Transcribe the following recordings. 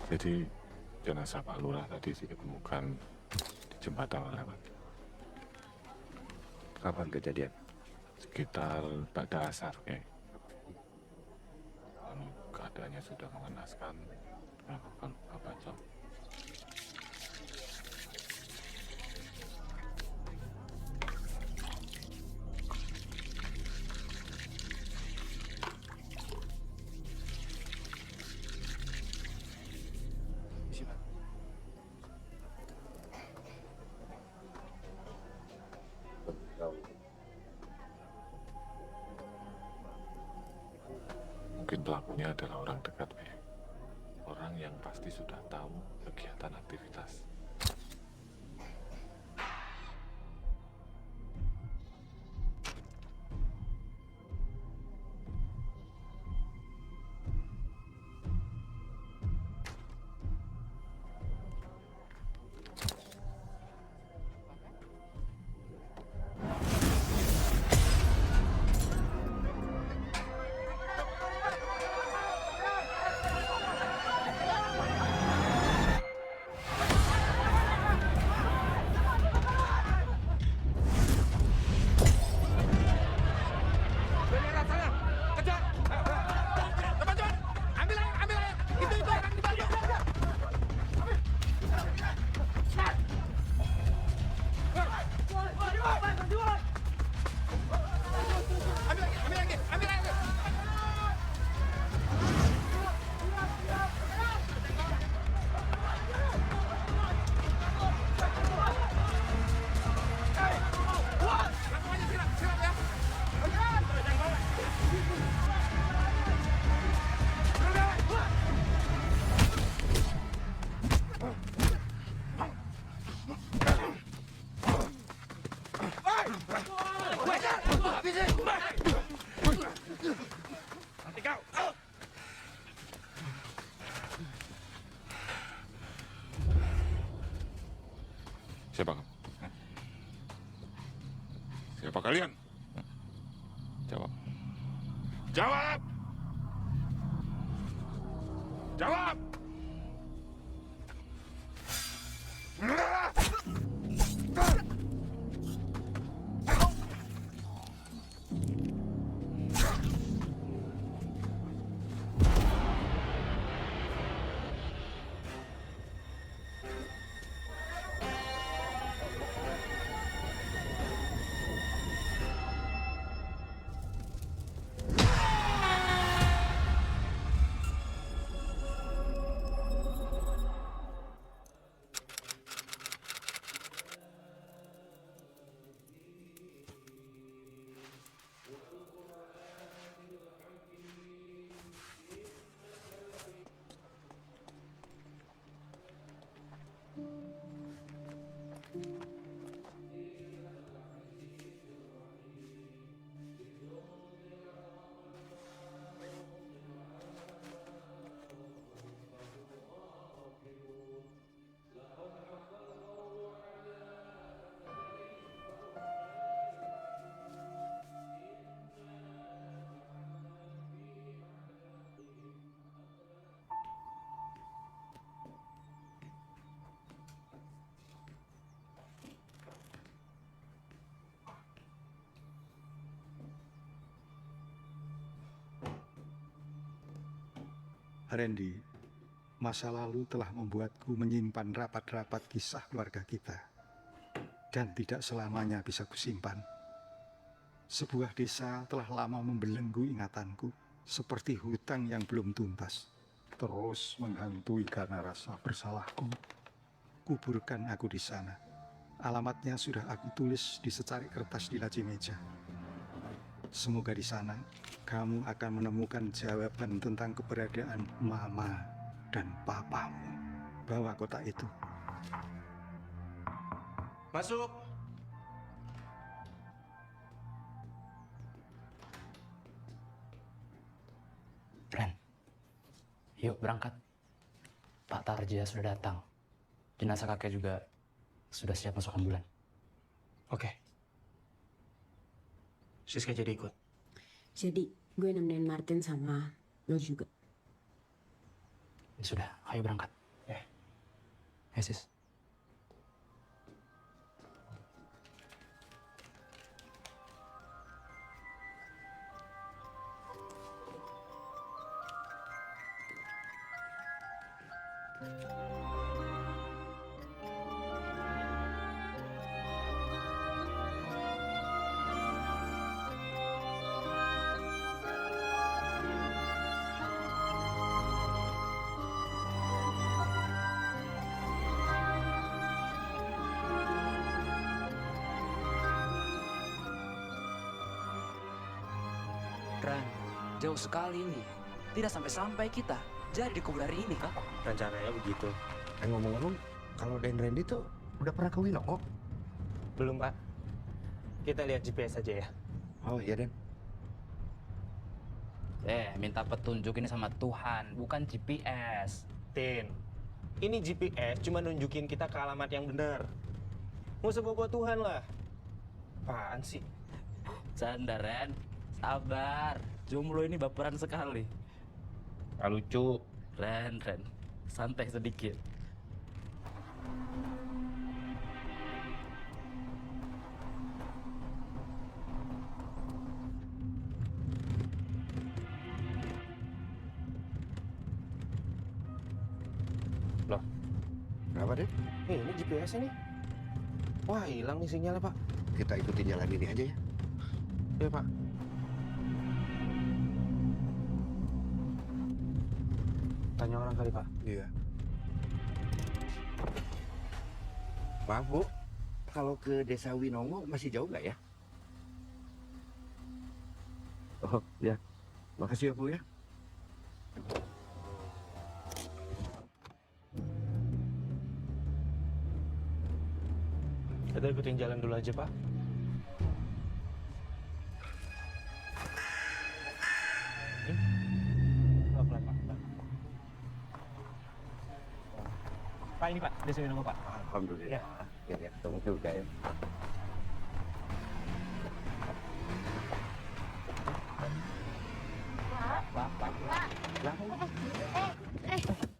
Jadi jenazah Pak Lurah tadi ditemukan di jembatan lewat. Kapan kejadian? Sekitar pada asar, dan keadaannya sudah mengenaskan. Kalau apa jam? Mungkin pelakunya adalah orang dekat, orang yang pasti sudah tahu kegiatan aktivitas. Siapa kamu? Siapa kalian? Jawab. Jawab! Jawab! Randy, masa lalu telah membuatku menyimpan rapat-rapat kisah keluarga kita. Dan tidak selamanya bisa kusimpan. Sebuah desa telah lama membelenggu ingatanku, seperti hutang yang belum tuntas. Terus menghantui karena rasa bersalahku. Kuburkan aku di sana. Alamatnya sudah aku tulis di secarik kertas di laci meja. Semoga di sana kamu akan menemukan jawaban tentang keberadaan mama dan papamu. Bawa kotak itu. Masuk. Ren, yuk berangkat. Pak Tarja sudah datang. Jenazah kakek juga sudah siap masuk ambulan. Oke. Siska jadi ikut. Jadi gue nemenin Martin sama lo juga. Ya sudah, ayo berangkat. Ya, sis. Ran, jauh sekali ini. Tidak sampai-sampai kita. Jadi di kubur hari ini, Kak. Rencananya begitu. Ngomong-ngomong, kalau Den Randy tuh udah pernah ke Winongo? Belum, Pak. Kita lihat GPS aja ya. Oh iya Den. Minta petunjuk ini sama Tuhan, bukan GPS. Tin, ini GPS cuma nunjukin kita ke alamat yang benar. Nggak usah bawa Tuhan lah. Apaan sih? Canda, Ren. Sabar. Jomblo ini baperan sekali. Nggak lucu. Ren. Santai sedikit. Loh, Kenapa Den? ini GPS ini. Wah, hilang nih sinyalnya, Pak. Kita ikutin jalan ini aja ya. Iya, Pak. Tanya orang kali, Pak. Iya. Maaf Bu, kalau ke desa Winongo masih jauh nggak ya? Oh ya, makasih ya Bu ya. Kita ikutin jalan dulu aja, Pak. Pelan-pelan, Pak. Pak, ini Pak, desa Winongo, Pak. Alhamdulillah. Ya, ketemu juga ya.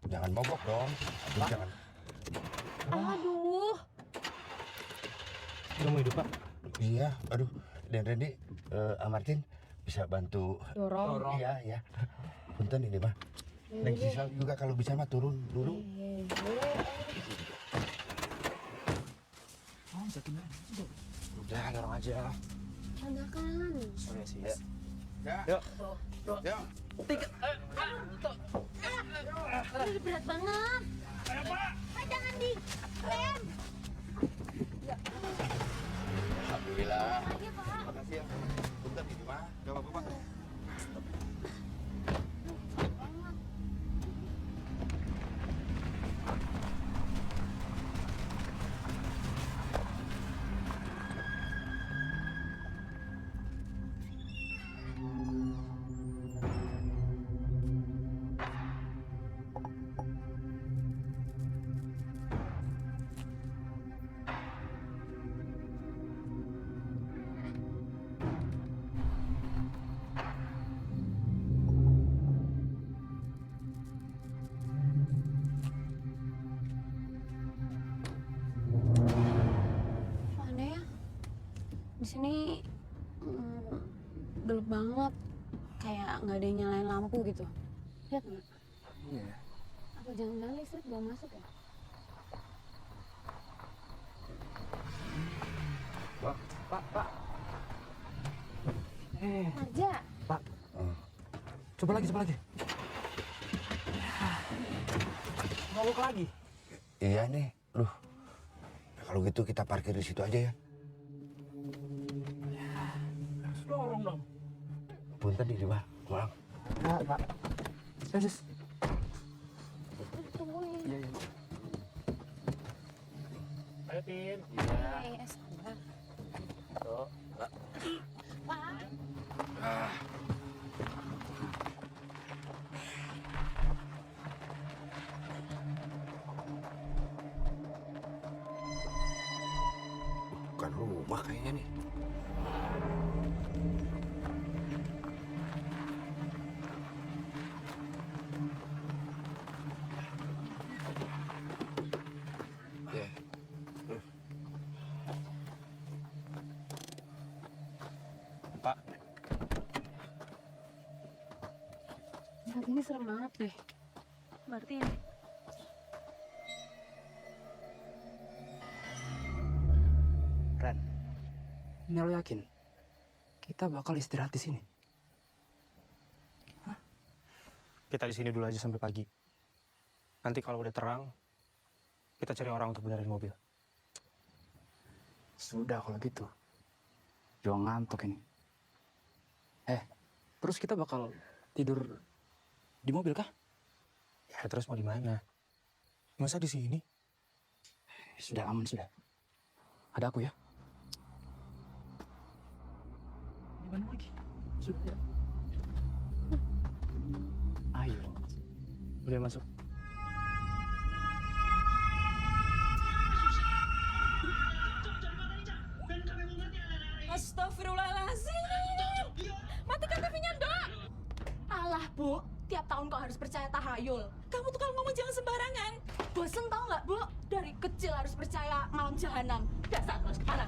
Jangan bobok dong. Aduh, jangan. Aduh, Udah mau hidup, Pak? Iya, aduh. Dan Randy, Martin bisa bantu. dorong. Iya, ya. Punten ini mah. Dan sisa juga kalau bisa mah turun dulu. Udah, dorong aja. Tandakan. Sorry, sis. Ya. Yuk. Yuk. Aduh, berat banget. Pak, jangan di rem. Alhamdulillah. Lagi, Pak. Makasih ya. Punten ini mah. Gak apa-apa, Pak. Aneh ya. Di sini gelap banget. Kayak nggak ada yang nyalain lampu gitu. Lihat nggak? Iya. Apa jangan-jangan listrik belum masuk ya? Pak. Aja. Coba lagi. Ngolok lagi. Iya nih, loh. Kalau gitu kita parkir di situ aja ya. Dorong dong. Punten ini mah, maaf. Pak. Sis. Tungguin. Iya. Ayo, Tin. Sabar. Tuh. Pak. Bukan rumah kayaknya nih. Ini serem banget deh. Berarti ini. Ren, ini lo yakin? Kita bakal istirahat di sini. Kita di sini dulu aja sampai pagi. Nanti kalau udah terang, kita cari orang untuk benerin mobil. Sudah kalau gitu. Jual ngantuk ini. Terus kita bakal tidur di mobil kah? Ya terus mau di mana? Masa di sini? Sudah aman sudah. Ada aku ya. Di mana lagi? Sudah. Ayo. Udah masuk. Astagfirullahaladzim. Matikan TV-nya, Dok. Alah, Bu. Tiap tahun kok harus percaya tahayul. Kamu tuh kalau ngomong jangan sembarangan. Bosen tau nggak, Bu? Dari kecil harus percaya malam jahanam. Dasar terus kepala.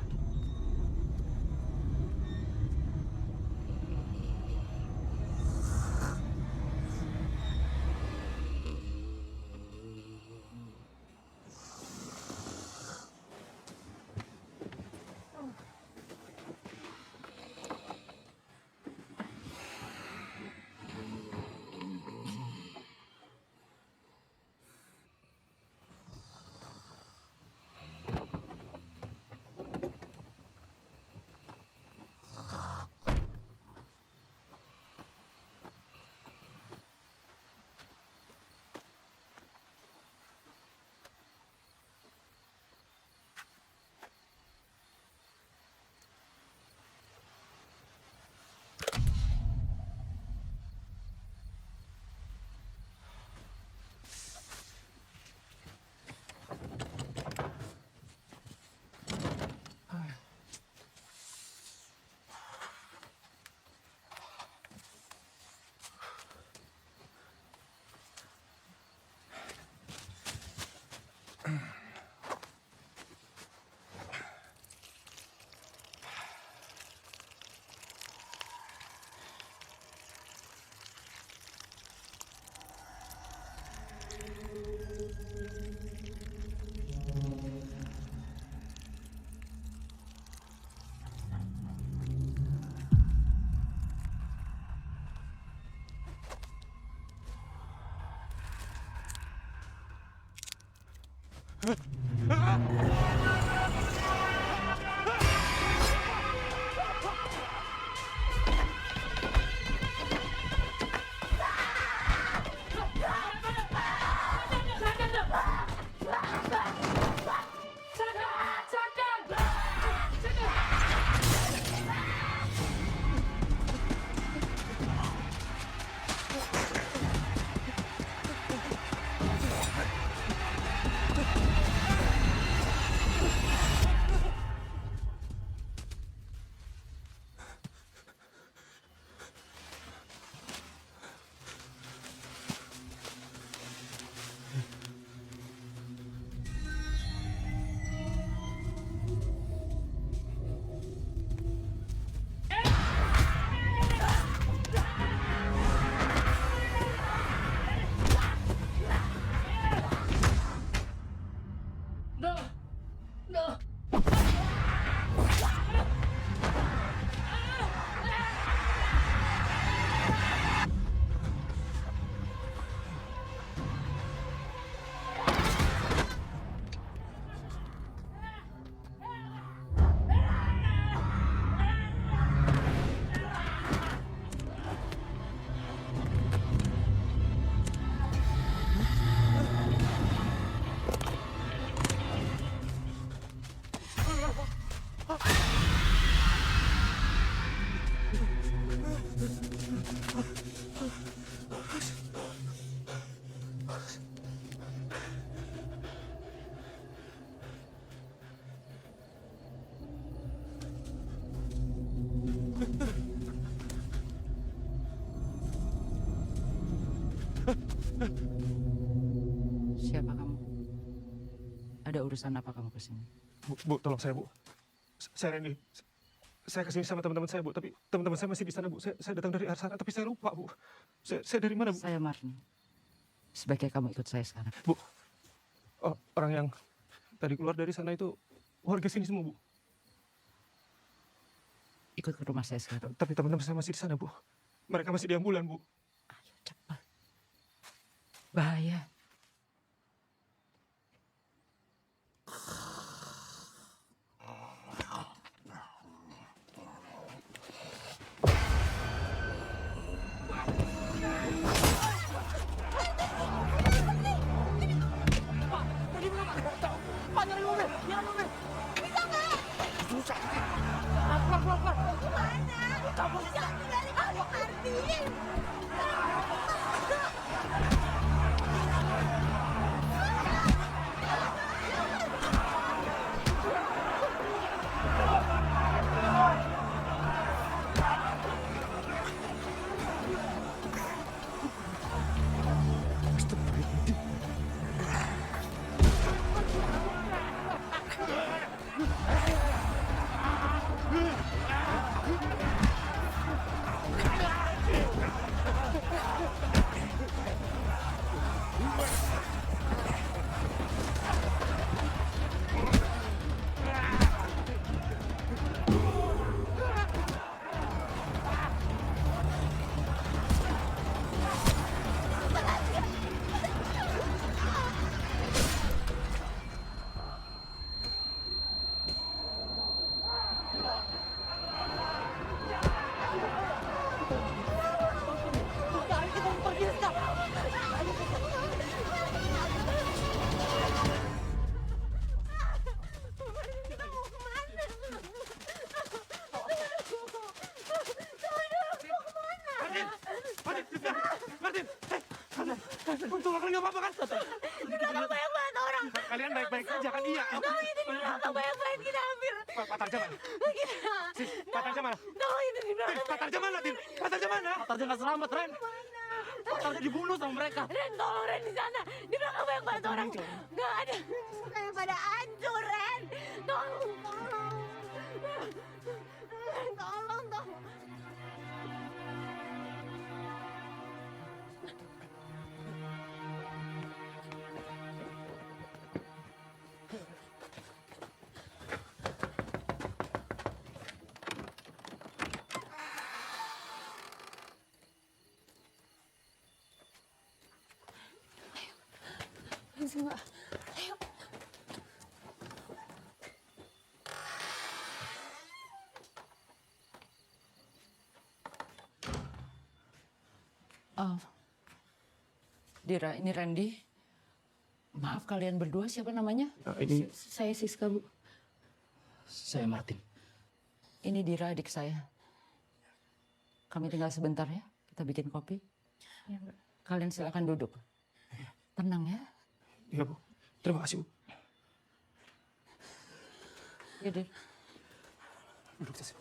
Siapa kamu? Ada urusan apa kamu kesini? Bu, tolong saya, Bu. Saya Randy. Saya kesini sama teman-teman saya, Bu. Tapi teman-teman saya masih di sana, Bu. Saya datang dari arah sana, tapi saya lupa, Bu. Saya dari mana, Bu? Saya Martin. Sebaiknya kamu ikut saya sekarang. Bu, orang yang tadi keluar dari sana itu warga sini semua, Bu. Ikut ke rumah saya sekarang. Tapi teman-teman saya masih di sana, Bu. Mereka masih di ambulan, Bu. Ayo cepat. Bahaya. Untung kalian nggak apa-apa kan? Di belakang banyak banget orang. Kalian baik-baik aja kan? Iya. Tolong itu di belakang banyak banget kita ambil. Pak Tarja mana? Sis, Pak Tarja mana? Tolong itu di belakang. Pak Tarja mana, Tin? Pak Tarja mana? Pak Tarja nggak selamat, Ren. Pak Tarja dibunuh sama mereka. Ren, tolong Ren di sana. Di belakang banyak banget orang. Nggak ada. Kayak pada hancur, Ren. Tolong, tolong. Tolong, tolong. Ayo, Mbak. Ayo. Dira, ini Randy. Maaf kalian berdua, siapa namanya? Ini Saya Siska, Bu. Saya Martin. Ini Dira, adik saya. Kami tinggal sebentar ya, kita bikin kopi. Ya, Mbak. Kalian silakan duduk. Tenang ya. iya, Bu. Terima kasih, Bu. Ya, Dir. Duduk aja.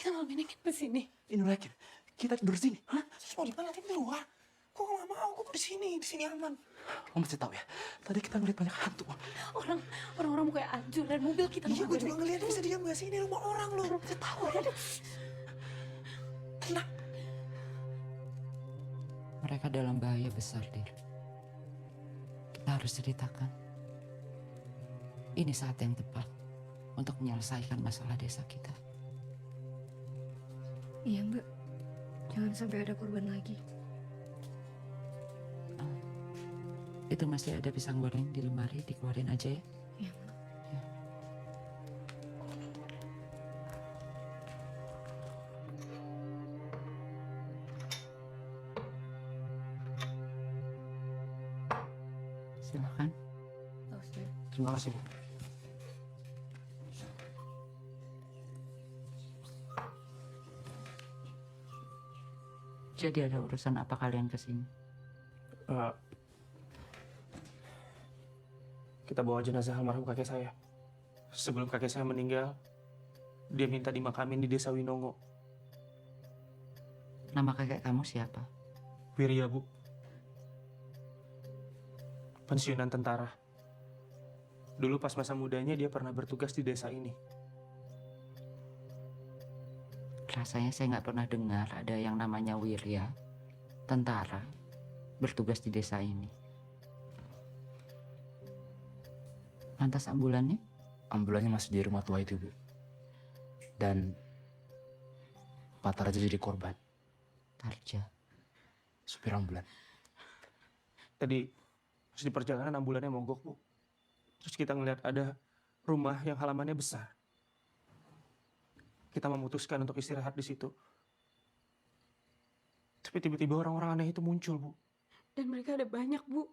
Kita mau nginep di sini. Ini lagi. Kita tidur sini. Hah? Terus mau di mana? Di luar. Kok nggak mau? Kok di sini aman. Kamu mesti tahu ya. Tadi kita ngeliat banyak hantu. Orang-orang kayak hancur dan mobil kita. Iya, gue juga ngeliat bisa diam nggak sih? Ini rumah orang loh. Saya tahu. Tenang. Mereka dalam bahaya besar, Dir. Kita harus ceritakan. Ini saat yang tepat untuk menyelesaikan masalah desa kita. Iya, Mbak. Jangan sampai ada korban lagi. Itu masih ada pisang goreng di lemari, dikeluarin aja ya. Iya, Mbak. Silakan. Terima kasih, Bu. Jadi ada urusan apa kalian kesini? Kita bawa jenazah almarhum kakek saya. Sebelum kakek saya meninggal, dia minta dimakamin di desa Winongo. Nama kakek kamu siapa? Wirya, Bu. pensiunan tentara. Dulu pas masa mudanya dia pernah bertugas di desa ini. Rasanya saya nggak pernah dengar ada yang namanya Wirya, tentara, bertugas di desa ini. Lantas ambulannya? Ambulannya masih di rumah tua itu, Bu. Dan Pak Tarja jadi korban. Tarja? Supir ambulan. Tadi pas di perjalanan ambulannya mogok, Bu. Terus kita ngeliat ada rumah yang halamannya besar. Kita memutuskan untuk istirahat di situ. Tapi tiba-tiba orang-orang aneh itu muncul, Bu. Dan mereka ada banyak, Bu.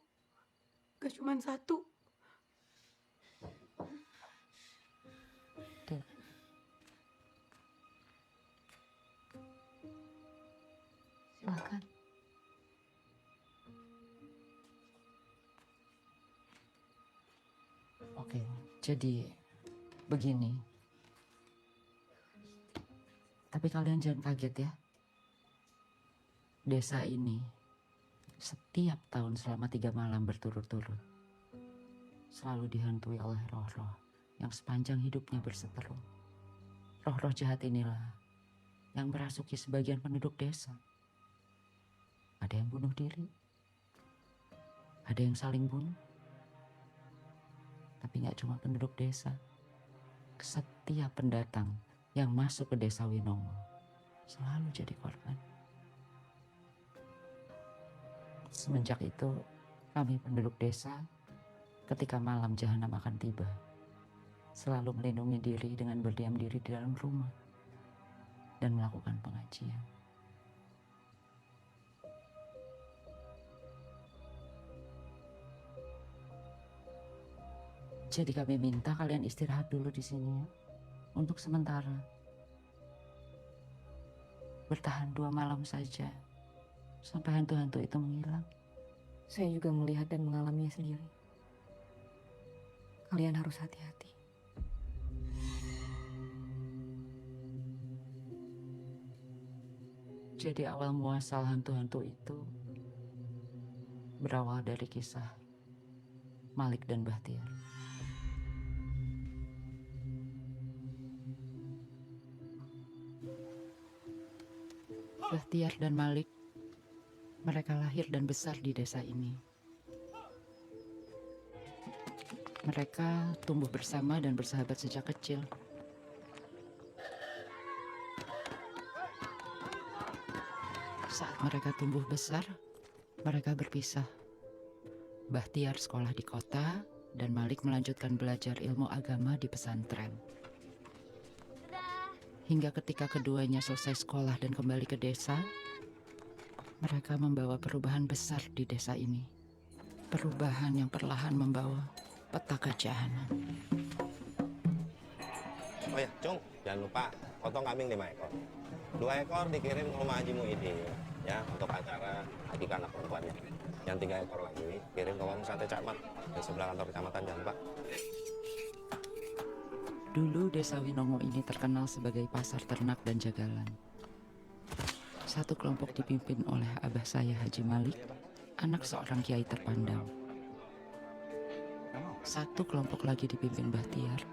Gak cuma satu. Silakan. Oke, jadi begini. Tapi kalian jangan kaget ya. Desa ini setiap tahun selama 3 malam berturut-turut selalu dihantui oleh roh-roh yang sepanjang hidupnya berseteru. Roh-roh jahat inilah yang merasuki sebagian penduduk desa. Ada yang bunuh diri, ada yang saling bunuh. Tapi nggak cuma penduduk desa, setiap pendatang yang masuk ke desa Winongo selalu jadi korban. Semenjak itu, kami penduduk desa, ketika malam jahanam akan tiba, selalu melindungi diri dengan berdiam diri di dalam rumah dan melakukan pengajian. Jadi kami minta kalian istirahat dulu di sini ya, untuk sementara. Bertahan 2 malam saja, sampai hantu-hantu itu menghilang. Saya juga melihat dan mengalaminya sendiri. Kalian harus hati-hati. Jadi awal muasal hantu-hantu itu berawal dari kisah Malik dan Bahtiar. Bahtiar dan Malik, mereka lahir dan besar di desa ini. Mereka tumbuh bersama dan bersahabat sejak kecil. Saat mereka tumbuh besar, mereka berpisah. Bahtiar sekolah di kota dan Malik melanjutkan belajar ilmu agama di pesantren. Hingga ketika keduanya selesai sekolah dan kembali ke desa, mereka membawa perubahan besar di desa ini. Perubahan yang perlahan membawa petaka jahanam. Oh ya, Cung, jangan lupa potong kambing 5 ekor. 2 ekor dikirim ke rumah Haji Muhyiddin ya untuk acara akikah anak perempuannya. Yang 3 ekor lagi kirim ke warung sate Cakmat di sebelah kantor kecamatan, jangan lupa. Dulu desa Winongo ini terkenal sebagai pasar ternak dan jagalan. Satu kelompok dipimpin oleh abah saya Haji Malik, anak seorang kiai terpandang. Satu kelompok lagi dipimpin Bahtiar.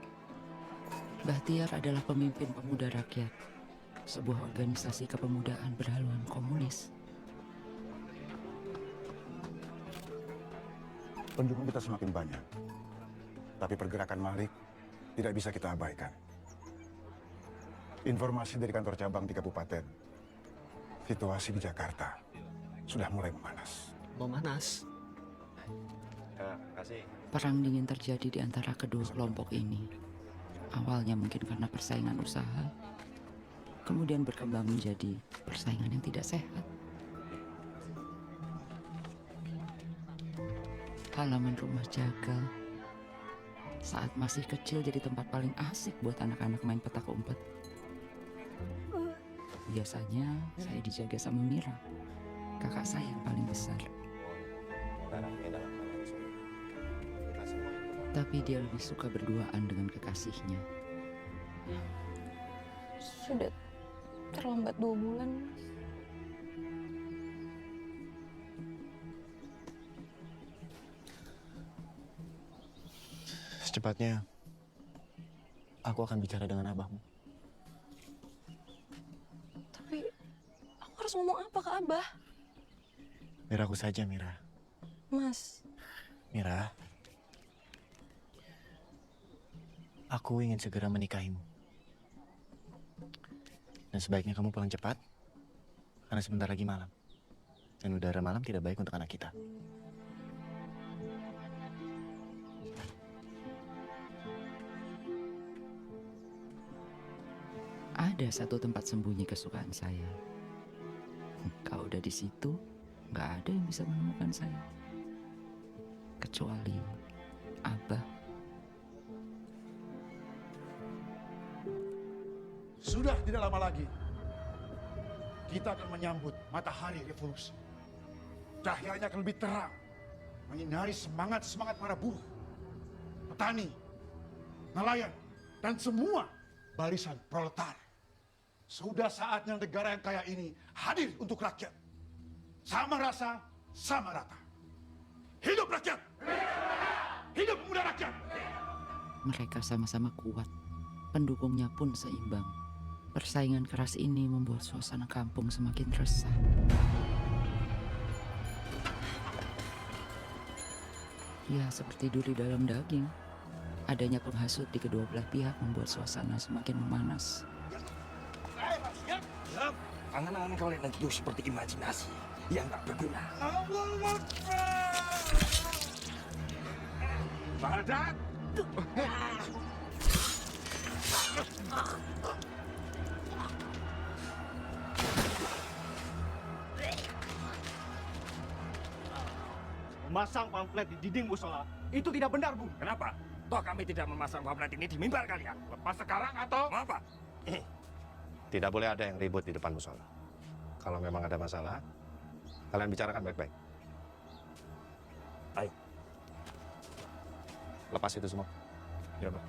Bahtiar adalah pemimpin pemuda rakyat, sebuah organisasi kepemudaan berhaluan komunis. Pendukung kita semakin banyak, tapi pergerakan Malik tidak bisa kita abaikan. Informasi dari kantor cabang di kabupaten, situasi di Jakarta sudah mulai memanas. Memanas? Ya, kasih. Perang dingin terjadi di antara kedua kelompok ini. Awalnya mungkin karena persaingan usaha, kemudian berkembang menjadi persaingan yang tidak sehat. Halaman rumah jagal saat masih kecil jadi tempat paling asik buat anak-anak main petak umpet. Biasanya saya dijaga sama Mira, kakak saya yang paling besar. Tapi dia lebih suka berduaan dengan kekasihnya. Sudah terlambat 2 bulan, Mas. secepatnya aku akan bicara dengan abahmu. Tapi aku harus ngomong apa ke Abah? Biar aku saja, Mira. Mas, Mira, aku ingin segera menikahimu. Dan sebaiknya kamu pulang cepat, karena sebentar lagi malam. Dan udara malam tidak baik untuk anak kita. Ada satu tempat sembunyi kesukaan saya. Kalau udah di situ, nggak ada yang bisa menemukan saya. Kecuali Abah. Sudah tidak lama lagi, kita akan menyambut matahari revolusi. Cahayanya akan lebih terang, menyinari semangat-semangat para buruh, petani, nelayan, dan semua barisan proletar. Sudah saatnya negara yang kaya ini hadir untuk rakyat. Sama rasa, sama rata. Hidup rakyat! Hidup pemuda rakyat! Mereka sama-sama kuat, pendukungnya pun seimbang. Persaingan keras ini membuat suasana kampung semakin resah. Ya, seperti duri dalam daging. Adanya penghasut di kedua belah pihak membuat suasana semakin memanas. Angan-angan kalian itu seperti imajinasi yang tak berguna. Badat! Memasang pamflet di dinding musola itu tidak benar, Bu. Kenapa? Toh kami tidak memasang pamflet ini di mimbar kalian. Lepas sekarang atau... Mau apa? Tidak boleh ada yang ribut di depan musola. Kalau memang ada masalah, kalian bicarakan baik-baik. Ayo. Lepas itu semua. Ya, Pak.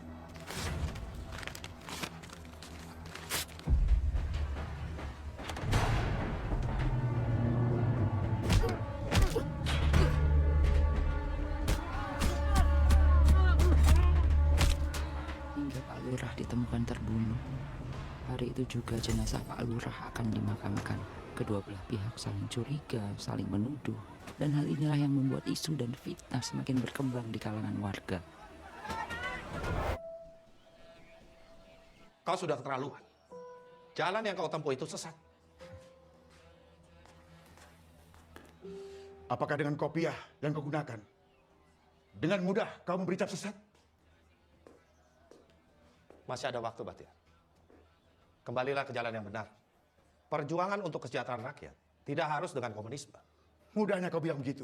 Hingga Pak Lurah ditemukan terbunuh. Hari itu juga jenazah Pak Lurah akan dimakamkan. Kedua belah pihak saling curiga, saling menuduh. Dan hal inilah yang membuat isu dan fitnah semakin berkembang di kalangan warga. Kau sudah keterlaluan. Jalan yang kau tempuh itu sesat. Apakah dengan kopiah yang kau gunakan, dengan mudah kau memberi cap sesat? Masih ada waktu, Batiar. Kembalilah ke jalan yang benar. Perjuangan untuk kesejahteraan rakyat tidak harus dengan komunisme. Mudahnya kau bilang begitu.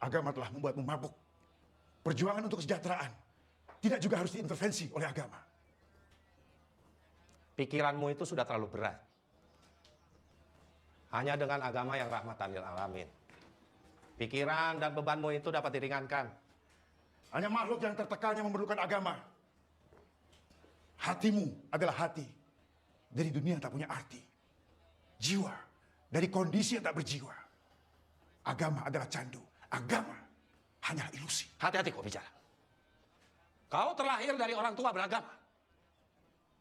Agama telah membuatmu mabuk. Perjuangan untuk kesejahteraan tidak juga harus diintervensi oleh agama. Pikiranmu itu sudah terlalu berat. Hanya dengan agama yang rahmatan lil alamin. Pikiran dan bebanmu itu dapat diringankan. Hanya makhluk yang tertekan yang memerlukan agama. Hatimu adalah hati dari dunia yang tak punya arti. Jiwa dari kondisi yang tak berjiwa. Agama adalah candu. Agama hanyalah ilusi. Hati-hati kau bicara. Kau terlahir dari orang tua beragama.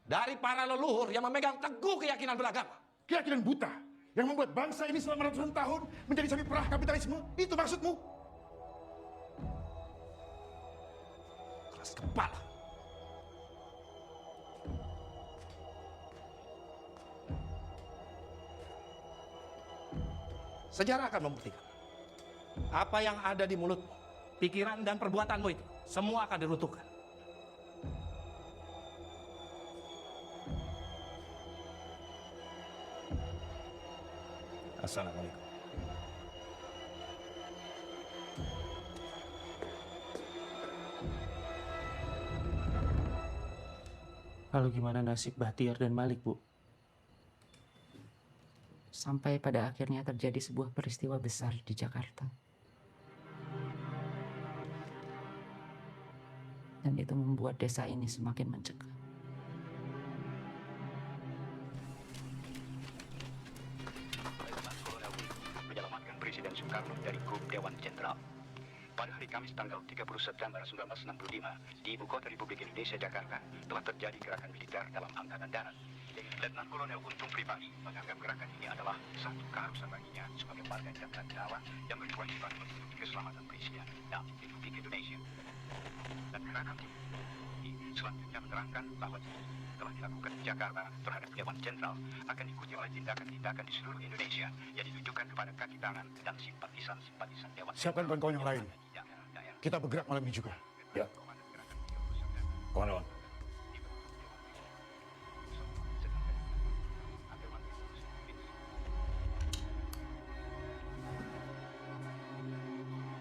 Dari para leluhur yang memegang teguh keyakinan beragama. Keyakinan buta yang membuat bangsa ini selama ratusan tahun menjadi sapi perah kapitalisme. Itu maksudmu? Keras kepala. Sejarah akan membuktikan. Apa yang ada di mulutmu, pikiran dan perbuatanmu itu, semua akan diruntuhkan. Assalamualaikum. Lalu gimana nasib Bahtiar dan Malik, Bu? Sampai pada akhirnya terjadi sebuah peristiwa besar di Jakarta. Dan itu membuat desa ini semakin mencekam. Menyelamatkan Presiden Soekarno dari grup Dewan Jenderal. Pada hari Kamis tanggal 30 September 1965, di Ibu Kota Republik Indonesia, Jakarta, telah terjadi gerakan militer dalam Angkatan Darat. Letnan Kolonel Untung pribadi menganggap gerakan ini adalah satu keharusan baginya sebagai warga jabatan dakwah yang berkewajiban untuk keselamatan presiden dan Republik Indonesia. Dan gerakan ini selanjutnya menerangkan bahwa telah dilakukan di Jakarta terhadap Dewan Jenderal akan diikuti oleh tindakan-tindakan di seluruh Indonesia yang ditujukan kepada kaki tangan dan simpatisan-simpatisan Dewan. Siapkan kawan-kawan yang lain. Kita bergerak malam ini juga. Ya. Kawan-kawan.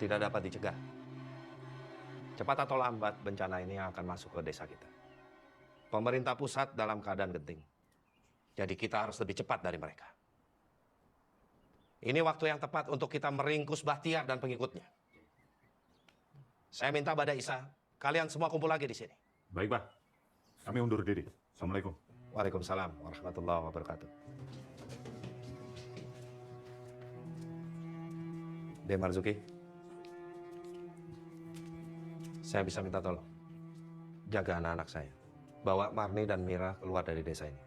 Tidak dapat dicegah. Cepat atau lambat bencana ini akan masuk ke desa kita. Pemerintah pusat dalam keadaan genting. Jadi kita harus lebih cepat dari mereka. Ini waktu yang tepat untuk kita meringkus Bahtiar dan pengikutnya. Saya minta Bada Isa, kalian semua kumpul lagi di sini. Baik, Pak. Kami undur diri. Assalamualaikum. Waalaikumsalam warahmatullahi wabarakatuh. De Marzuki, saya bisa minta tolong. Jaga anak-anak saya. Bawa Marni dan Mira keluar dari desa ini.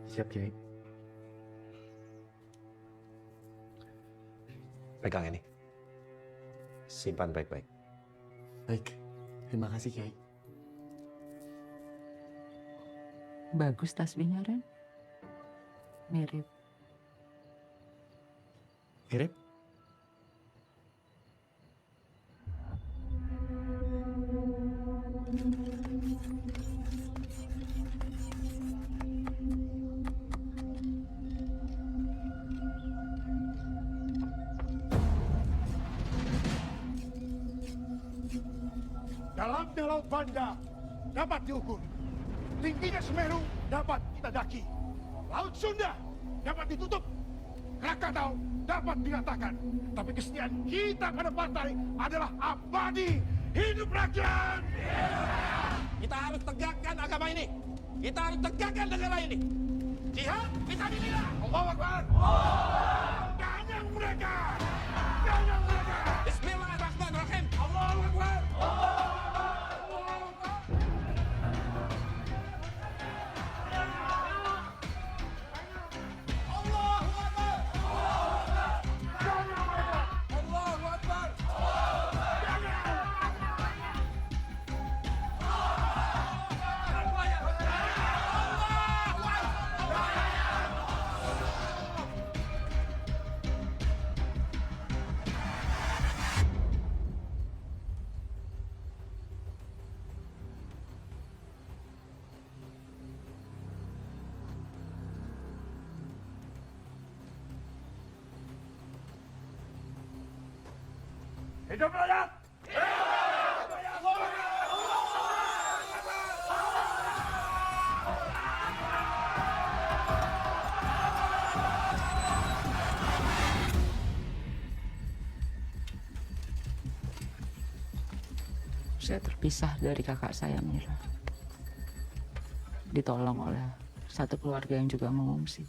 Siap, Kiai. Pegang ini. Simpan baik-baik. Baik, terima kasih, Kiai. Bagus tasbihnya, Ren. Mirip. Mirip? Dalamnya Laut Banda dapat diukur. Tingginya Semeru dapat kita daki. Laut Sunda dapat ditutup. Krakatau dapat dikatakan. Tapi kesetiaan kita pada pantai adalah abadi. Hidup rakyat! Kita harus tegakkan agama ini. Kita harus tegakkan negara ini. Jihad bisa dibina. Allahu Akbar! Ganyang mereka! Ganyang mereka! Bismillahirrahmanirrahim. Allahu Akbar! Hidup rakyat! Saya terpisah dari kakak saya, Mira. Ditolong oleh satu keluarga yang juga mengungsi.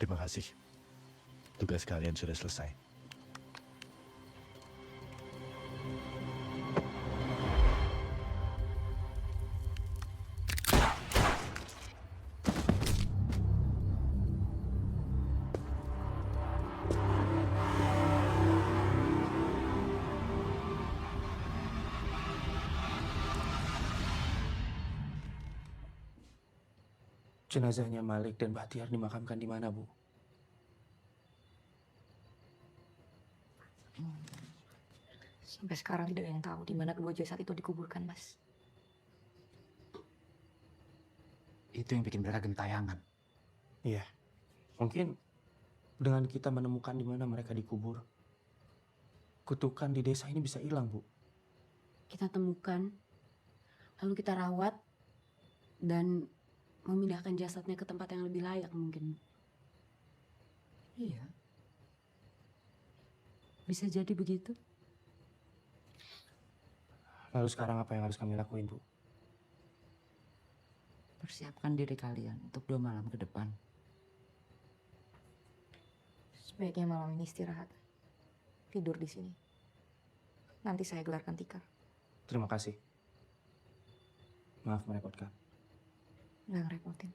Terima kasih. Tugas kalian sudah selesai. Jenazahnya Malik dan Bahtiar dimakamkan di mana, Bu? Sampai sekarang tidak ada yang tahu di mana kedua jasad itu dikuburkan, Mas. Itu yang bikin mereka gentayangan. Iya. Mungkin dengan kita menemukan di mana mereka dikubur, kutukan di desa ini bisa hilang, Bu. Kita temukan, lalu kita rawat, dan memindahkan jasadnya ke tempat yang lebih layak mungkin. Iya. Bisa jadi begitu. Lalu sekarang apa yang harus kami lakuin, Bu? Persiapkan diri kalian untuk 2 malam ke depan. Sebaiknya malam ini istirahat. Tidur di sini. Nanti saya gelarkan tikar. Terima kasih. Maaf merepotkan. Nggak ngerepotin.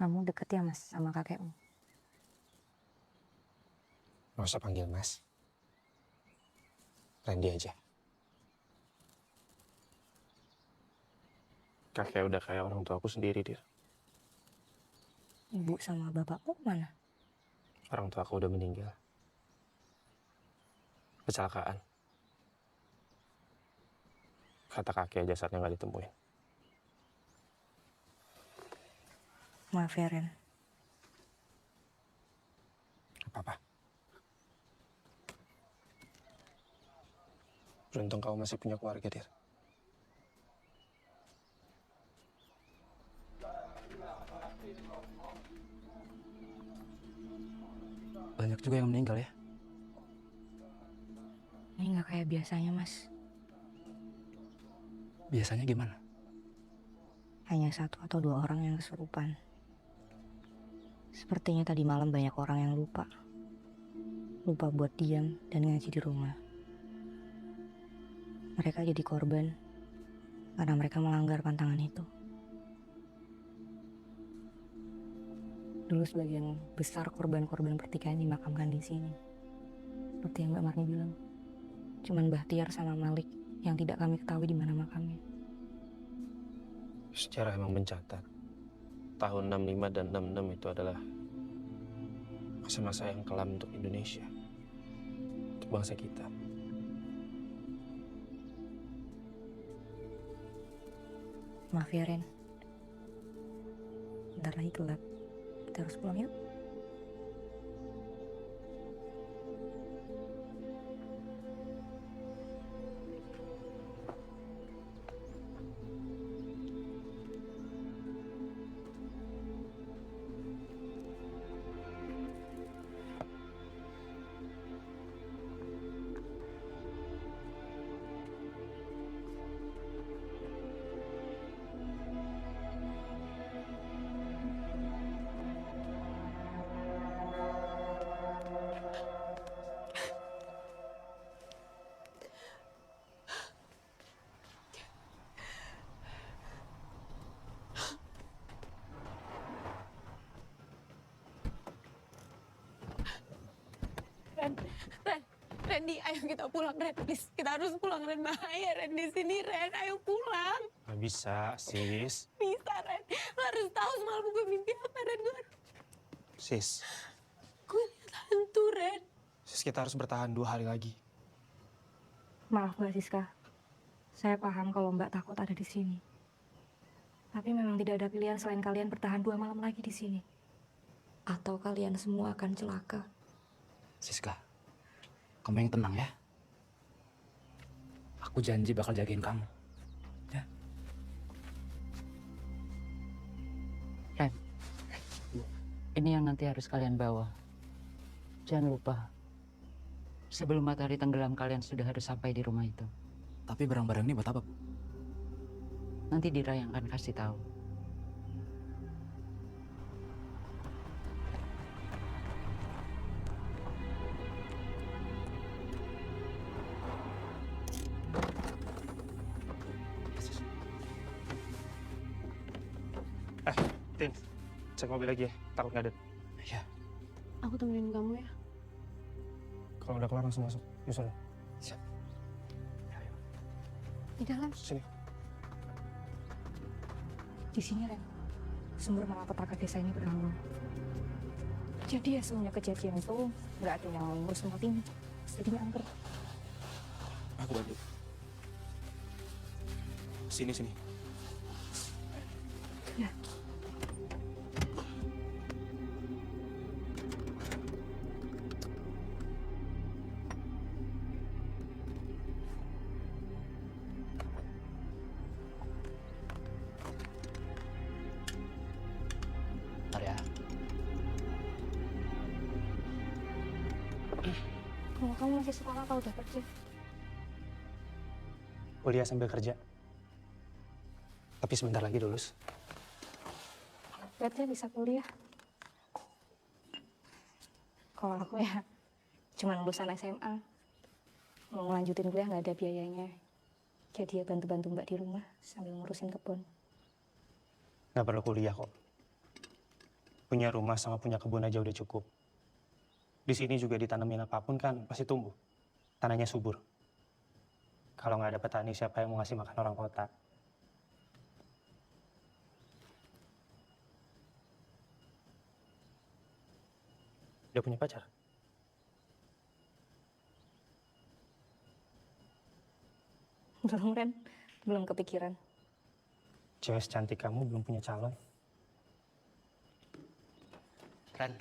Kamu deket ya, Mas, sama kakekmu? Nggak usah panggil Mas. Randy aja. Kakek udah kayak orang tua aku sendiri, Dir. Ibu sama bapakmu mana? Orang tua aku udah meninggal. Kecelakaan. Kata kakek jasadnya nggak ditemuin. Maaf ya, Ren. Apa-apa. Beruntung kamu masih punya keluarga, Dir. Banyak juga yang meninggal ya. Ini nggak kayak biasanya, Mas. Biasanya gimana? Hanya 1 atau 2 orang yang kesurupan. Sepertinya tadi malam banyak orang yang lupa. Lupa buat diam dan ngaji di rumah. mereka jadi korban karena mereka melanggar pantangan itu. Dulu sebagian besar korban-korban pertikaian dimakamkan di sini. Seperti yang Mbak Marni bilang. Cuman Bahtiar sama Malik yang tidak kami ketahui di mana makamnya. Sejarah emang mencatat tahun 65 dan 66 itu adalah masa-masa yang kelam untuk Indonesia, untuk bangsa kita. Maaf ya Ren, bentar lagi gelap. Kita harus pulang yuk. Randy, ayo kita pulang, Ren. Please, kita harus pulang, Ren. Bahaya, Ren, di sini, Ren. Ayo pulang. Gak bisa, sis. Bisa, Ren. Lo harus tahu semalam gue mimpi apa, Ren. Sis, Gue lihat hantu, Ren. sis kita harus bertahan 2 hari lagi. Maaf Mbak Siska, saya paham kalau Mbak takut ada di sini. Tapi memang tidak ada pilihan selain kalian bertahan 2 malam lagi di sini. Atau kalian semua akan celaka. Siska, kamu yang tenang ya. Aku janji bakal jagain kamu. Ya. Ren, ini yang nanti harus kalian bawa. Jangan lupa, sebelum matahari tenggelam kalian sudah harus sampai di rumah itu. Tapi barang-barang ini buat apa, Bu? Nanti Dira yang akan kasih tahu. Tin, cek mobil lagi ya, takut nggak ada. Iya. Aku temenin kamu ya. Kalau udah kelar langsung masuk, nyusul. Siap. Di dalam. Sini. Di sini Ren, sumber malapetaka desa ini berawal. Jadi ya semenjak kejadian itu nggak ada yang ngurus tempat ini. Jadinya angker. Aku bantu. Sini, sini. Ya. Bentar ya. Kalau kamu masih sekolah atau udah kerja? Kuliah sambil kerja. Tapi sebentar lagi lulus. Berarti bisa kuliah. Kalau aku ya cuma lulusan SMA. Mau ngelanjutin kuliah nggak ada biayanya. Jadi ya bantu-bantu Mbak di rumah sambil ngurusin kebun. Nggak perlu kuliah kok. Punya rumah sama punya kebun aja udah cukup. Di sini juga ditanemin apapun kan pasti tumbuh. Tanahnya subur. Kalau nggak ada petani, siapa yang mau ngasih makan orang kota? Udah punya pacar? Belum Ren, belum kepikiran. Cewek secantik kamu belum punya calon? Ren,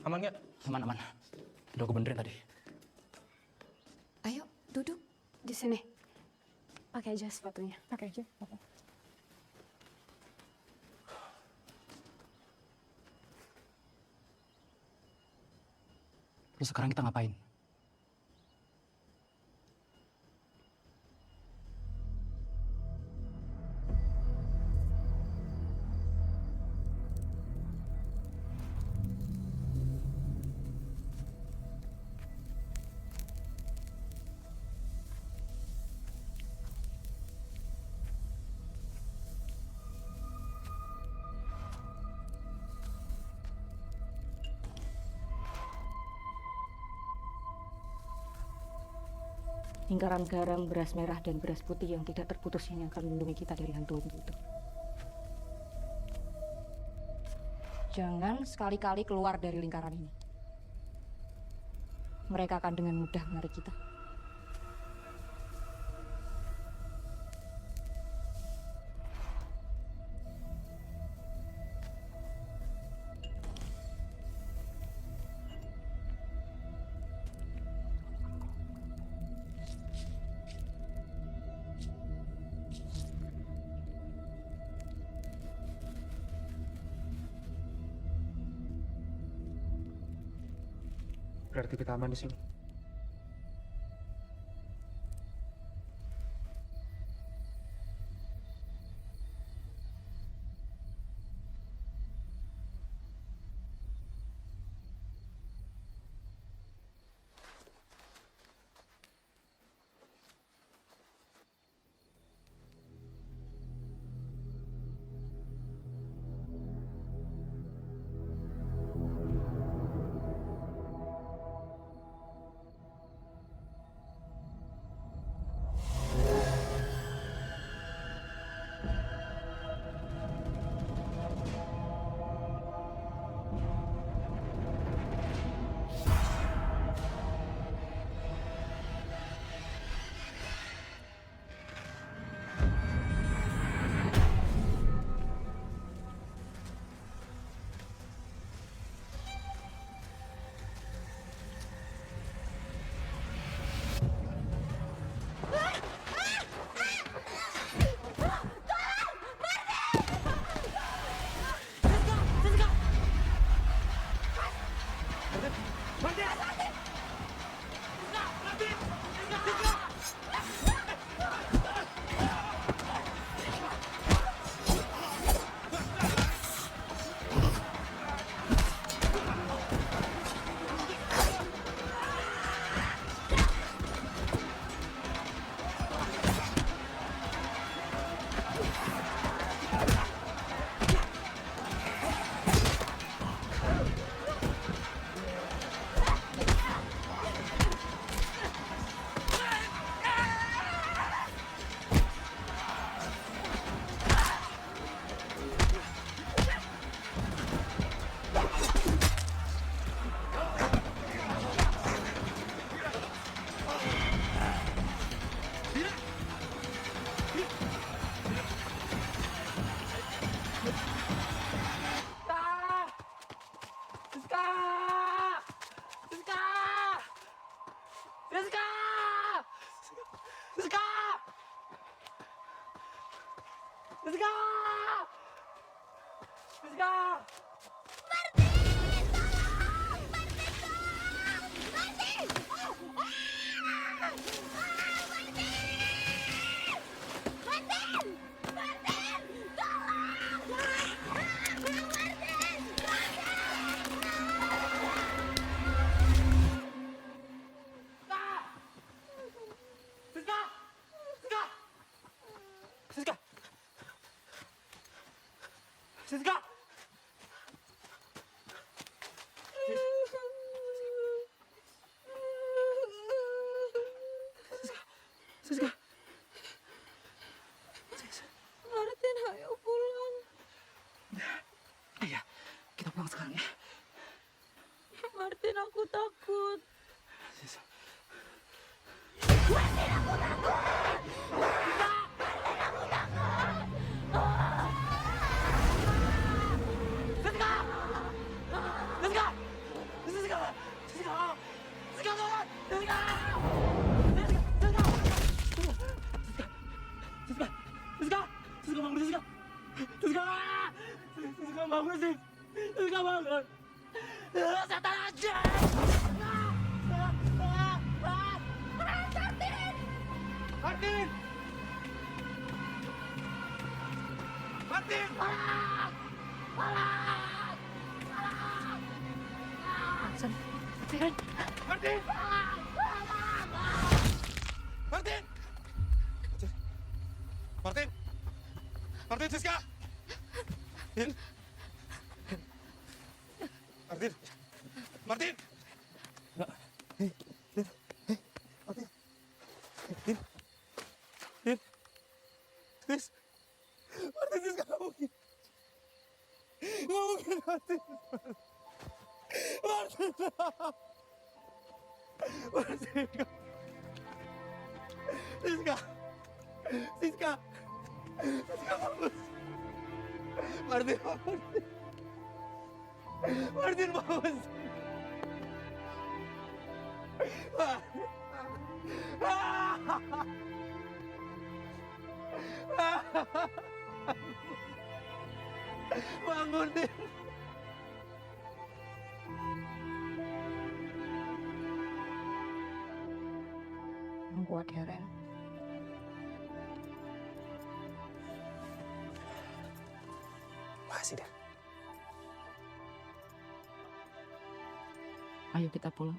aman nggak? Aman, aman. Udah aku benerin tadi. Ayo, duduk di sini. Pakai aja sepatunya. Pakai aja. Terus sekarang kita ngapain? Lingkaran garam, beras merah, dan beras putih yang tidak terputus ini akan melindungi kita dari hantu-hantu itu. Jangan sekali-kali keluar dari lingkaran ini. Mereka akan dengan mudah menarik kita. Berarti kita aman di sini. Siska! Siska! Martin, ayo pulang. Iya, kita pulang sekarang ya. Martin, aku takut. Martin, aku takut! Bangun sih, Siska bangun. Setan aja! Martin! Martin! San, Feren! Martin! Martin! Martin! Martin, Siska! Martin! Martin! Martin! Martin! Martin, Siska, nggak mungkin. Nggak mungkin, Martin. Martin. Martin. Siska. Siska. Siska, bagus. Martin, bagus. Martin, bagus. Bangun, Din. Kuat ya, Ren. Makasih, Den. Ayo kita pulang.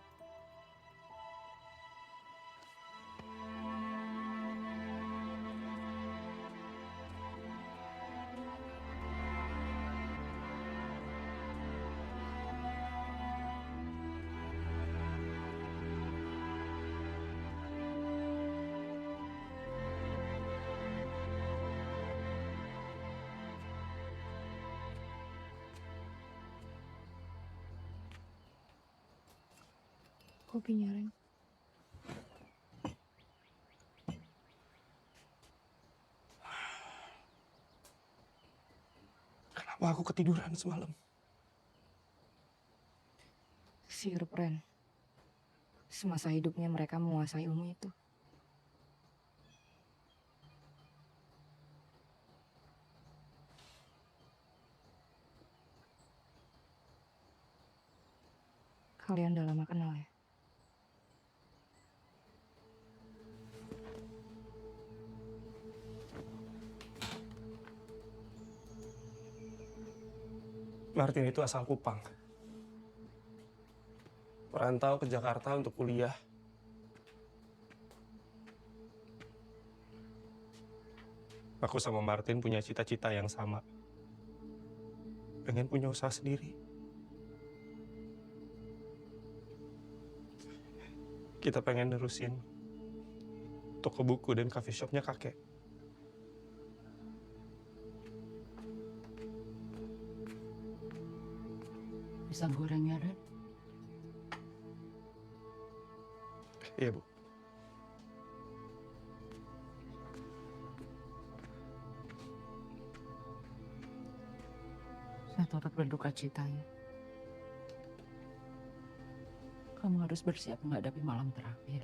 Kopinya, Ren. Kenapa aku ketiduran semalam? Sirup, Ren. Semasa hidupnya mereka menguasai ilmu itu. Kalian udah lama kenal ya? Martin itu asal Kupang. Merantau ke Jakarta untuk kuliah. Aku sama Martin punya cita-cita yang sama. Pengen punya usaha sendiri. Kita pengen nerusin toko buku dan coffee shopnya kakek. Pisang gorengnya, Ren. Iya, Bu. Saya turut berduka cita ya. Kamu harus bersiap menghadapi malam terakhir.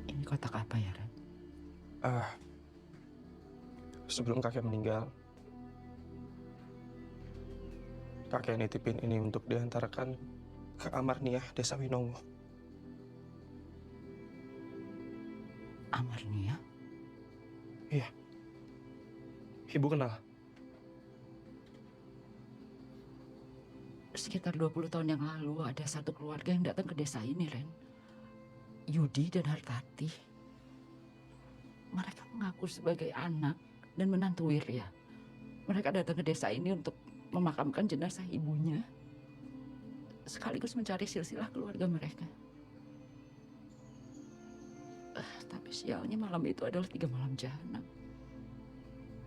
Ini kotak apa ya, Ren? Sebelum kakek meninggal, kakek nitipin ini untuk diantarkan ke Amarniah Desa Winongo. Amarniah? Iya. Ibu kenal? Sekitar 20 tahun yang lalu ada satu keluarga yang datang ke desa ini, Ren. Yudi dan Hartati. Mereka mengaku sebagai anak dan menantu Wirya. Mereka datang ke desa ini untuk memakamkan jenazah ibunya, sekaligus mencari silsilah keluarga mereka. Tapi sialnya malam itu adalah 3 malam jahanam.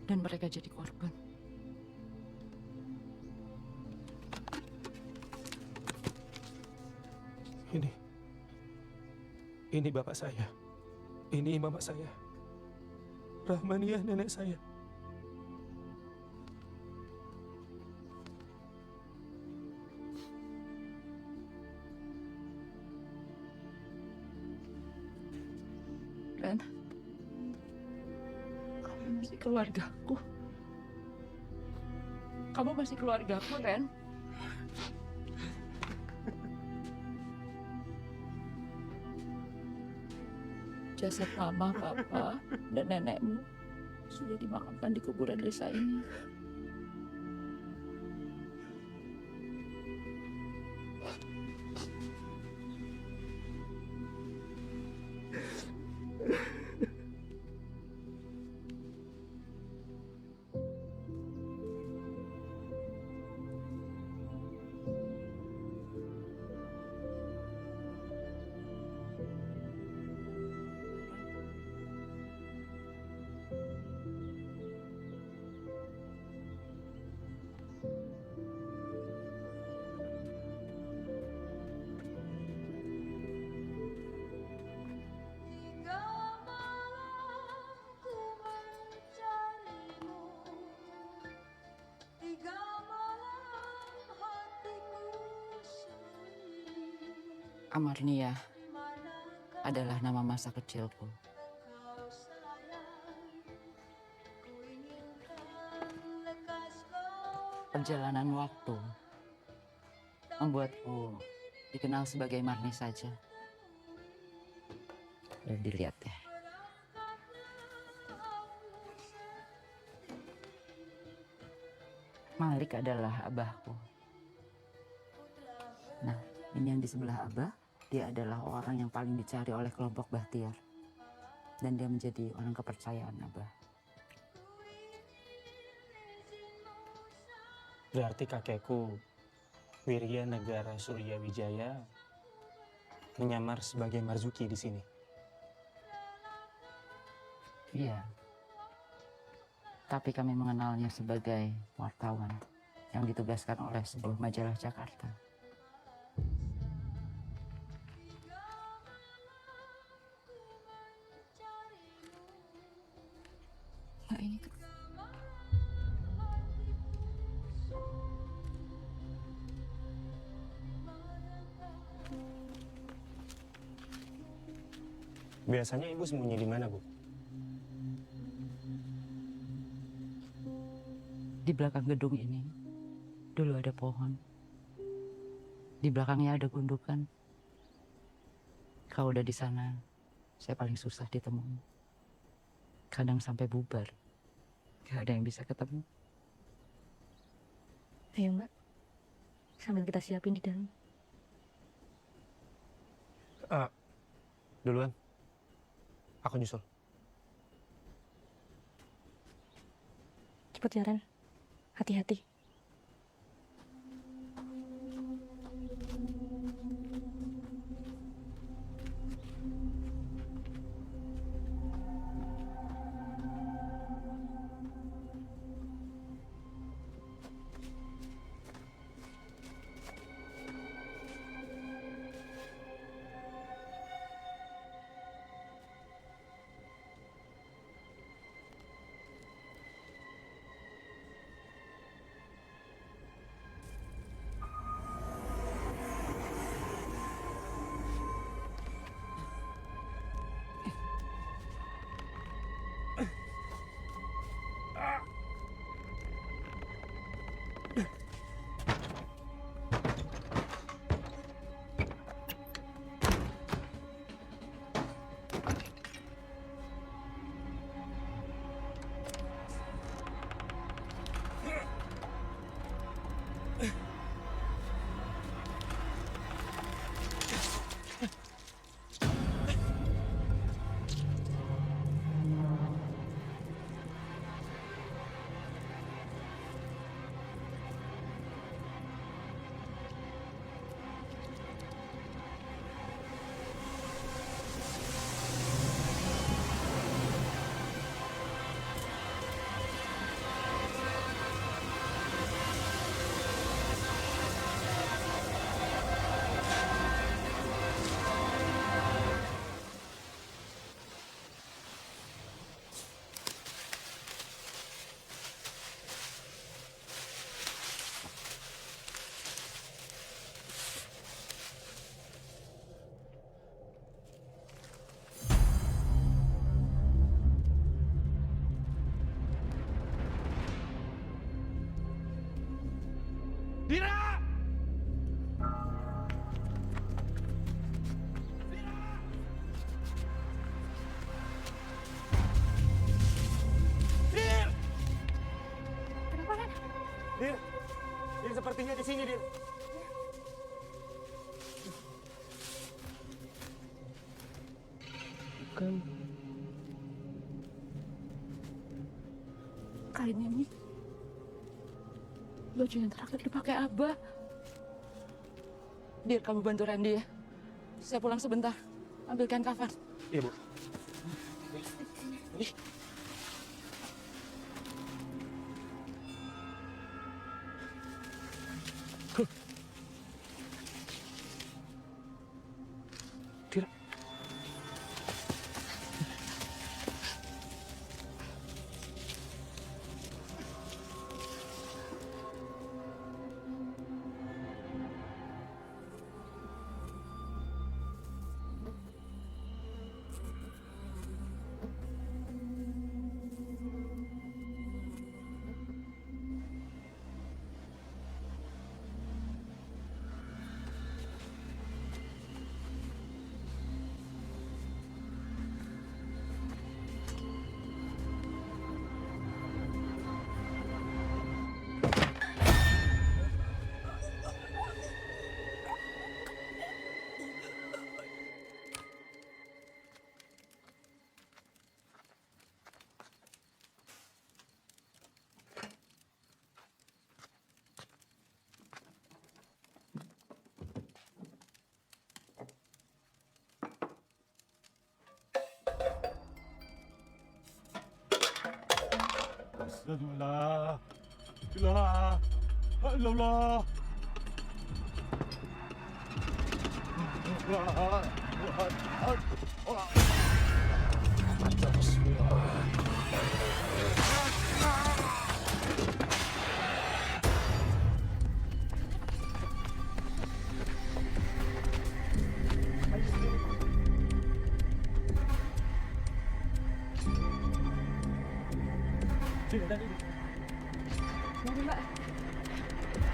Dan mereka jadi korban. Ini bapak saya. Ini mama saya. Rahmaniah nenek saya. Ren, kamu masih keluargaku. Kamu masih keluargaku, Ren. Jasad mama, papa, dan nenekmu sudah dimakamkan di kuburan desa ini. Amarnia adalah nama masa kecilku. Perjalanan waktu membuatku dikenal sebagai Marni saja. Dan dilihat deh. Malik adalah abahku. Nah, ini yang di sebelah abah, dia adalah orang yang paling dicari oleh kelompok Bahtiar. Dan dia menjadi orang kepercayaan abah. Berarti kakekku, Wirya Negara Surya Wijaya, menyamar sebagai Marzuki di sini. Iya. Tapi kami mengenalnya sebagai wartawan yang ditugaskan oleh sebuah majalah Jakarta. Nah, ini Biasanya ibu sembunyi di mana, Bu? Di belakang gedung ini, dulu ada pohon. Di belakangnya ada gundukan. Kalau udah di sana, saya paling susah ditemui. Kadang sampai bubar. Gak ada yang bisa ketemu. Ayo Mbak, sambil kita siapin di dalam. Duluan. Aku nyusul. Cepet ya Ren, hati-hati. Dira! Dir! Kenapa Ren? Dir, sepertinya di sini, Dir. Bukan. Kain ini baju yang terakhir dipakai Abah. Dir, kamu bantu Randy ya. Saya pulang sebentar. Ambilkan kafan. Iya, Bu. Dir. Astagfirullah. La ilallah. Mbak.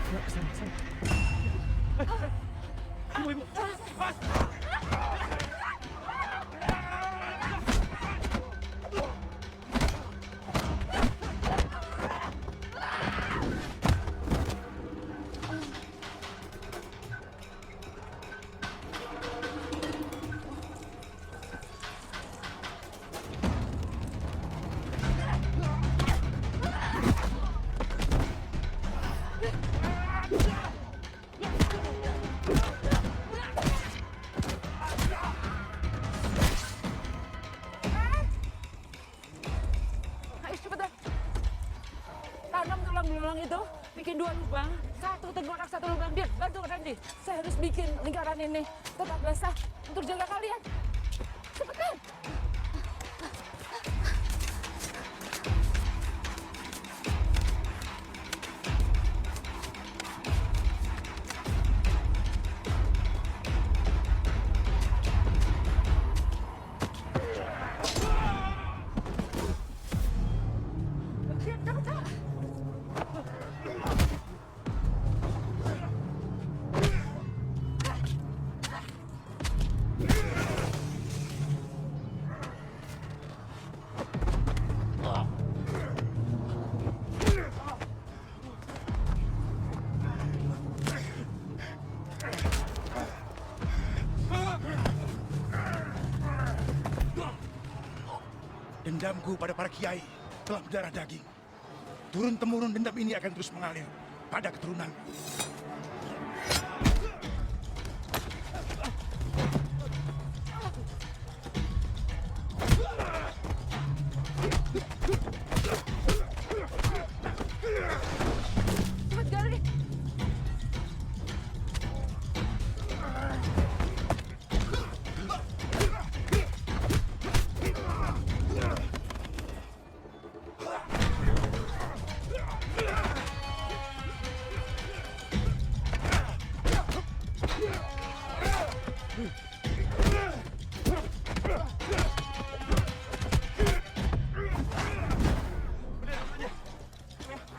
Mbak, kesana, kesana. Ibu. Mas. Ayo cepetan. Tanam tulang belulang itu, bikin 2 lubang. 1 tengkorak, 1 lubang. Dia bantu Randy. Saya harus bikin lingkaran ini tetap basah untuk jaga kalian. Cepetan. Dendamku pada para kiai telah berdarah daging. Turun-temurun dendam ini akan terus mengalir pada keturunan. Cepet gali.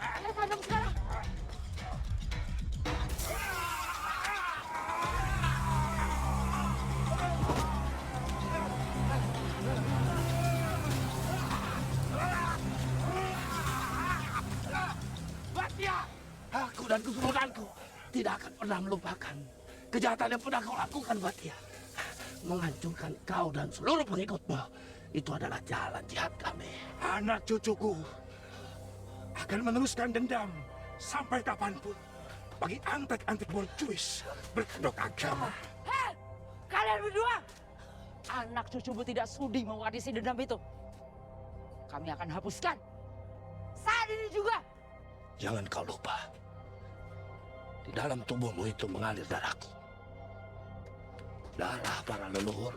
Ayo tanam sekarang. Batia, aku dan keturunanku tidak akan pernah melupakan kejahatan yang pernah kau lakukan, Batia. Menghancurkan kau dan seluruh pengikutmu. Itu adalah jalan jihad kami. Anak cucuku akan meneruskan dendam sampai kapanpun bagi antek-antek borjuis berkedok agama. Hei, kalian berdua. Anak cucumu tidak sudi mewarisi dendam itu. Kami akan hapuskan. Saat ini juga. Jangan kau lupa, di dalam tubuhmu itu mengalir darahku. Darah para leluhur.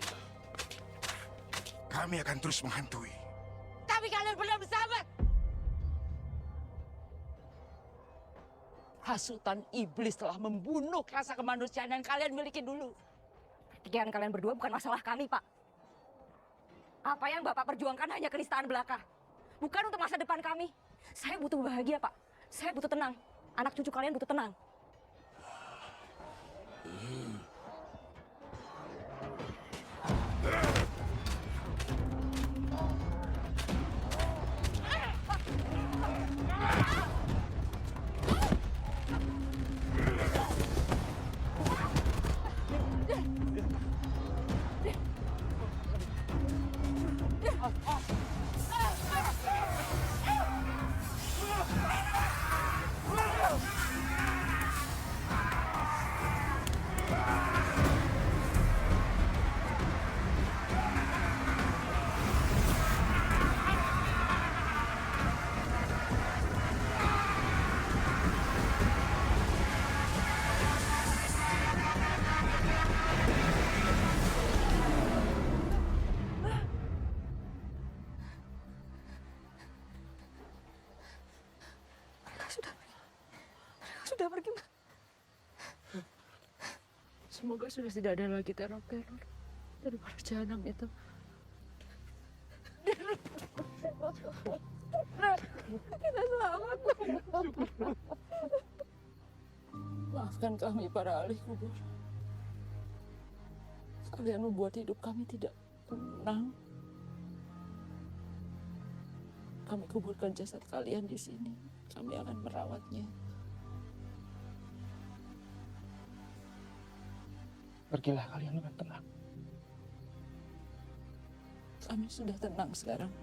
Kami akan terus menghantui. Tapi kalian pernah bersahabat. Hasutan iblis telah membunuh rasa kemanusiaan yang kalian miliki dulu. Pikiran kalian berdua bukan masalah kami, Pak. Apa yang Bapak perjuangkan hanya kenistaan belaka. Bukan untuk masa depan kami. Saya butuh bahagia, Pak. Saya butuh tenang. Anak cucu kalian butuh tenang. Semoga sudah tidak ada lagi teror-teror dari para jahanam itu. Kita selamat. Maafkan kami para ahli kubur. Kalian membuat hidup kami tidak tenang. Kami kuburkan jasad kalian di sini. Kami akan merawatnya. Pergilah kalian dengan tenang. Kami sudah tenang sekarang.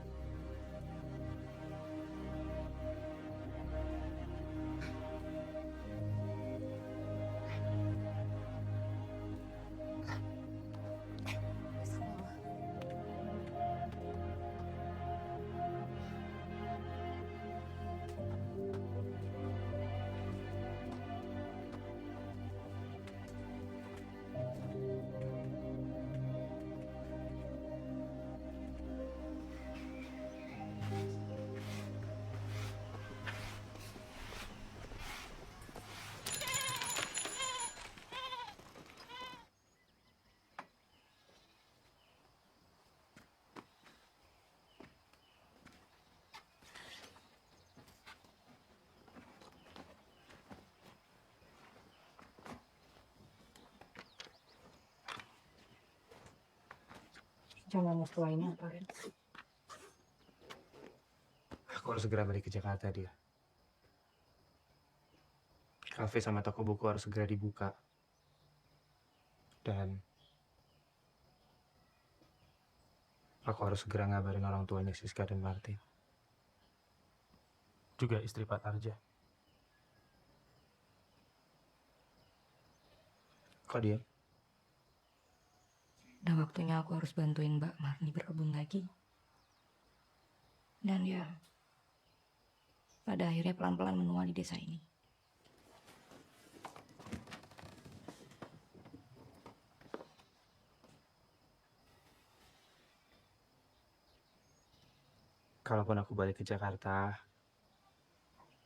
Jangan setelah ini apa, Ren? Aku harus segera balik ke Jakarta, dia. Kafe sama toko buku harus segera dibuka. Dan aku harus segera ngabarin orang tuanya Siska dan Martin. Juga istri Pak Tarja. Kok dia? Udah waktunya aku harus bantuin Mbak Marni berkebun lagi. Dan ya, pada akhirnya pelan-pelan menua di desa ini. Kalaupun aku balik ke Jakarta,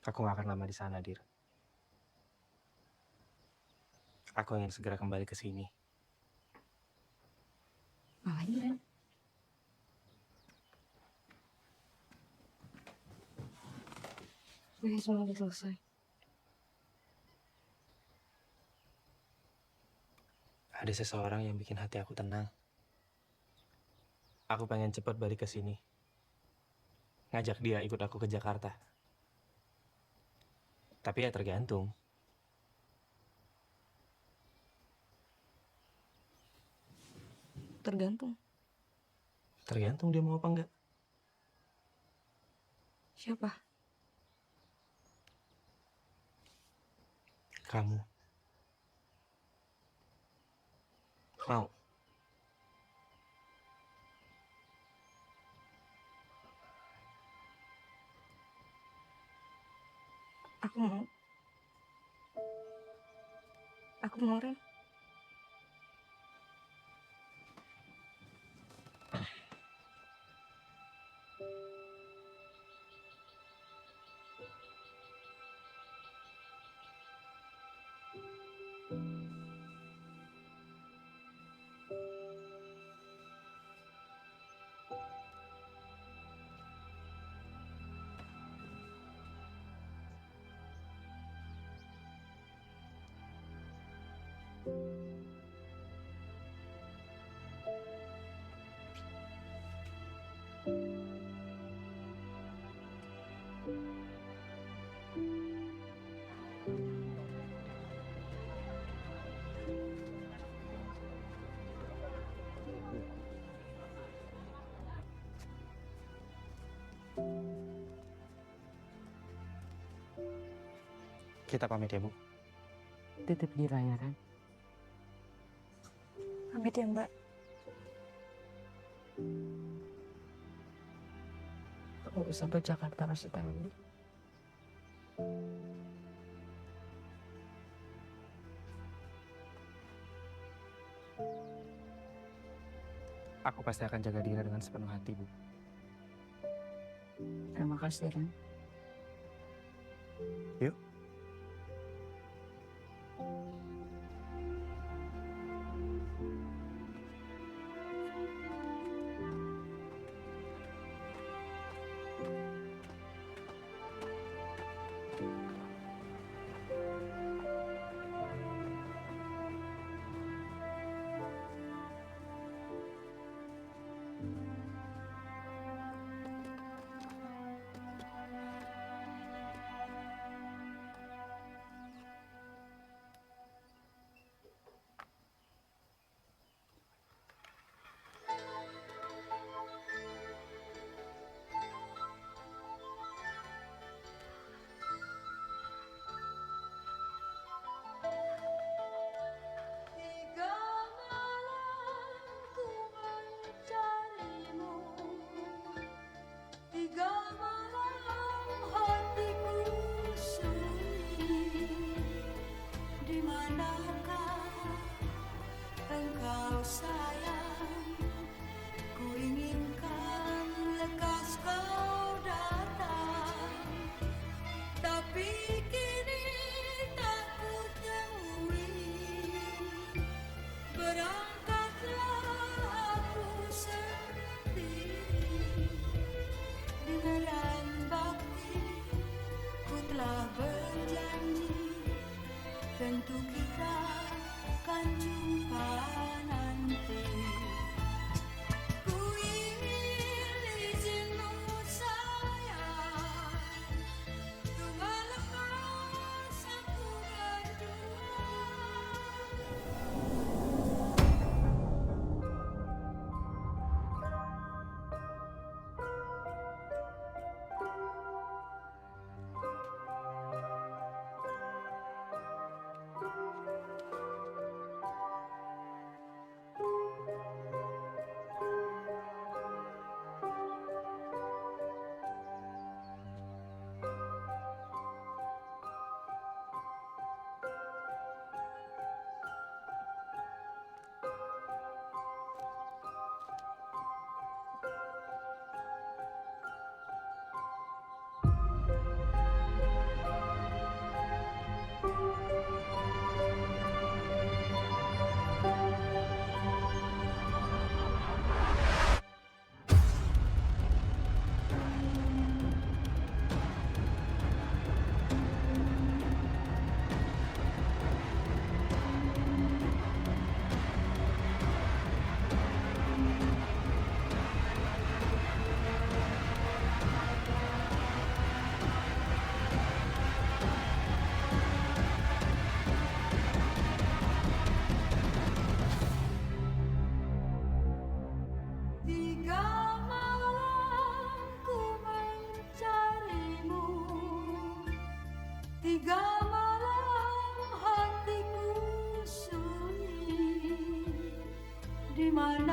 aku gak akan lama di sana, Dir. Aku ingin segera kembali ke sini. Makanya, Ren. Semua udah selesai. Ada seseorang yang bikin hati aku tenang. Aku pengen cepat balik ke sini. Ngajak dia ikut aku ke Jakarta. Tapi ya tergantung. Tergantung dia mau apa enggak. Siapa? Kamu. Mau? Aku mau. Aku mau, Ren. Kita pamit ya, Bu. Titip Dira ya, Ren. Pamit ya, Mbak. Aku sampai Jakarta masih tahu. Aku pasti akan jaga Dira dengan sepenuh hati, Bu. Terima kasih, Ren. Yuk.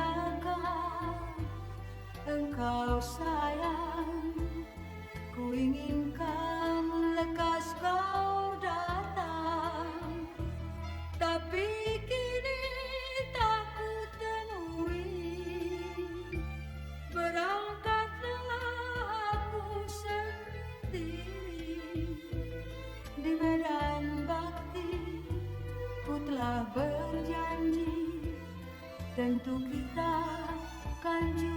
manakah engkau sayang? Ku inginkan lekas kau datang, tapi kini tak ku temui. Berangkatlah aku sendiri di medan bakti. Ku telah berjanji tentu kita kan